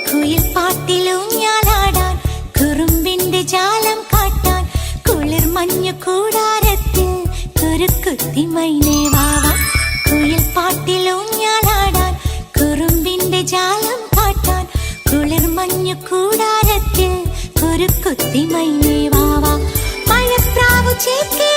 കുയിൽ പാട്ടിലൂഞ്ഞാലാടാൻ കുറുമ്പിന്റെ ജാലം കാട്ടാൻ കുളിർ മഞ്ഞു കൂടാരത്തിൽ കുരുക്കുത്തി മൈനേ വാവാ. കുയിൽ പാട്ടിലൂഞ്ഞാലാടാൻ കുറുമ്പിന്റെ ജാലം കാട്ടാൻ കുളിർ മഞ്ഞു കൂടാരത്തിൽ കുരുക്കുത്തി മൈനേ വാവാ. മഴപ്രാവു ചേർക്കെ